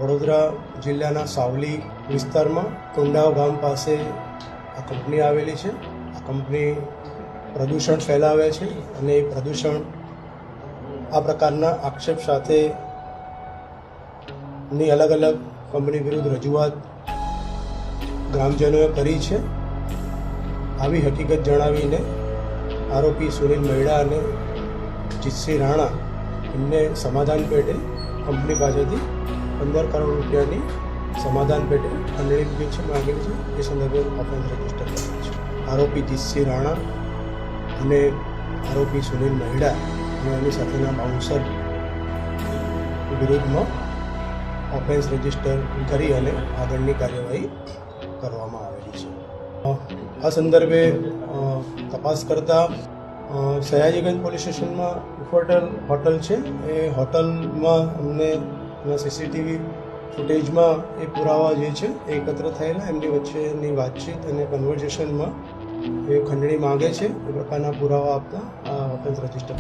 વડોદરા જિલ્લાના સાવલી વિસ્તારમાં કુંડાવ ગામ પાસે આ કંપની આવેલી છે. આ કંપની પ્રદૂષણ ફેલાવે છે અને એ પ્રદૂષણ આ પ્રકારના આક્ષેપ સાથે ની અલગ અલગ કંપની વિરુદ્ધ રજૂઆત ગ્રામજનોએ કરી છે. આવી હકીકત જણાવીને આરોપી સુનિલ મહિડા અને જીતસિંહ રાણા એમને સમાધાન પેટે કંપની પાસેથી 15 કરોડ રૂપિયાની સમાધાન પેટે ખંડણી પીછે માગેલી છે. એ સંદર્ભે ઓફેન્સ રજીસ્ટર કરેલ છે. આરોપી જીતસિંહ રાણા અને આરોપી સુનિલ મહિડા અને એની સાથેના બાઉન્સર વિરુદ્ધમાં ઓફેન્સ રજીસ્ટર કરી અને આગળની કાર્યવાહી કરવામાં આવેલી છે. આ સંદર્ભે તપાસ કરતા સયાજીગંજ પોલીસ સ્ટેશનમાં હોટલ છે. એ હોટલમાં અમને સીસીટીવી ફૂટેજમાં એ પુરાવા જે છે એ એકત્ર થયેલા, એમની વચ્ચેની વાતચીત અને કન્વર્ઝેશનમાં એ ખંડણી માગે છે. એ પ્રકારના પુરાવા આપતા આ ઓફેન્સ રજીસ્ટર